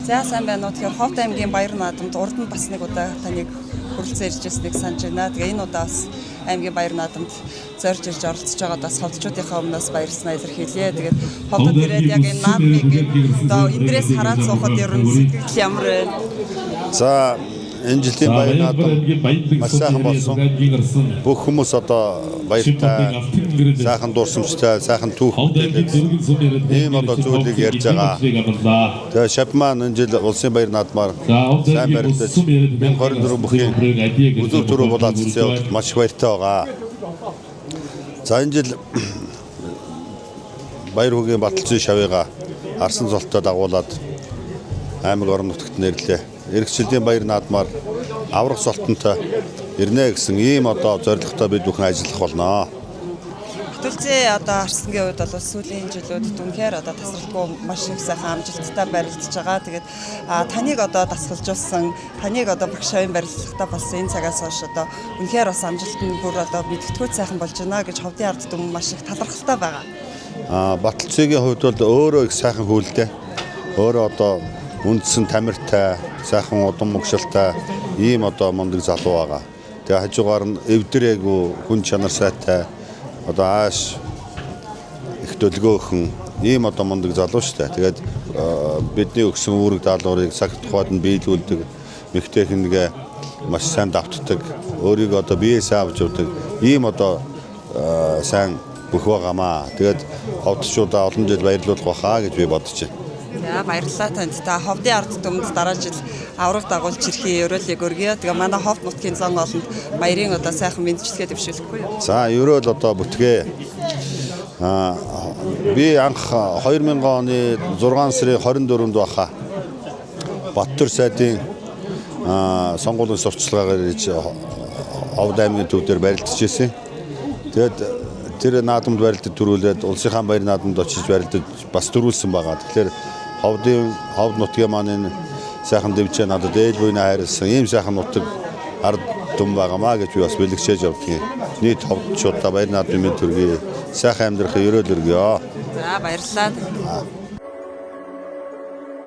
За сайн байна уу. Тэгэхээр Ховд аймгийн Баяр наадамд урд нь бас нэг удаа таныг хүрэлцэн ирж байсныг санаж байна. Тэгээ энэ удаа бас аймгийн Баяр наадамд зорж ирж оролцож байгаад бас ховдчуудынхаа өмнөөс баярснаа илэрхийлье. Тэгээд Ховдод ирээд яг энэ наадмыг одоо эндрээс хараад суухад ер нь сэтгэл ямар вэ? За энэ жилийн Баяр наадам маш сайхан болсон. Бүх хүмүүс одоо баяртай, сайхан дурсамжтай, сайхан түүхтэй ийм одоо зүйлийг ярьж байгаа. Тэгээ шав маань энэ жил улсын Баяр наадмаар сайн баригдаж 2024 бүхий үзүүр төрөө булаацсан явдал маш баяртай байгаа. За энэ жил Баяр хүүгийн Баталзын шавыгаа арсан золтой дагуулад аймаг орон нутагт нэрлээ. Ирэх жилийн Баяр наадмаар аврах золтонтой ирнэ гэсэн ийм одоо зорилготой бид бүхэн ажиллах болно. Баталзын одоо арсангийн хувьд бол сүүлийн жилүүдэд үнэхээр одоо тасралтгүй маш их сайхан амжилттай барилдаж байгаа. Тэгээд таныг одоо дасгалжуулсан, таныг одоо багш шавын барилгахтай болсон энэ цагаас хойш одоо үнэхээр бас амжилт нь бүр одоо мэдгэдэггүй сайхан болж байна гэж Ховдын ард түмэн маш их талархалтай байгаа. Баталзыгийн хувьд бол өөрөө их сайхан хүүлтэй. Өөрөө одоо үндсэн тамиртай, сайхан удам мөгшөлтэй ийм одоо мундаг залуу байгаа. Тэгээ хажуугаар нь эвдэрээгүй хүн чанар сайтай одоо ааш их төлгөөхөн ийм одоо мундаг залуу шүү дээ. Тэгээд бидний өгсөн үүрэг даалгаврыг цаг тухайд нь биелүүлдэг, мэгтэйхнэгээ маш сайн давтдаг, өөрийгөө одоо биеэсээ авч явдаг ийм одоо сайн бүх байгаамаа. Тэгээд ховдчуудаа олон жил баярлуулах байхаа гэж би бодож байна. За баярлалаа танд. Та Ховдын ард түмэнд дараа жил авраг дагуулж ирэхээ ерөөлийг өргөё. Тэгээ манай Ховд нутгийн зан олонд баярын одоо сайхан мэдчилгээ дэвшүүлэхгүй юу? За ерөөл одоо бүтгээ. Би анх 2000 оны 6 сарын 24-нд баха Баттөр сайдын сонгуулийн сурталчилгаагаар ирж Ховд аймгийн төв дээр барилдаж ирсэн. Тэгээд тэр наадамд барилдад төрүүлээд улсынхаа Баяр наадамд очиж барилдаж бас төрүүлсэн байгаа. Тэгэхээр Ховд нутгийн маань энэ сайхан дэвжээ надад ээж буйнаа хайрлсан ийм сайхан нутаг ард түмэн байгаамаа гэж би бас бэлэгшээж явдгийн. Нийт ховдчуудаа Баяр наадмын төргий сайхан амьдрахыг ерөөл өргөё. За баярлалаа.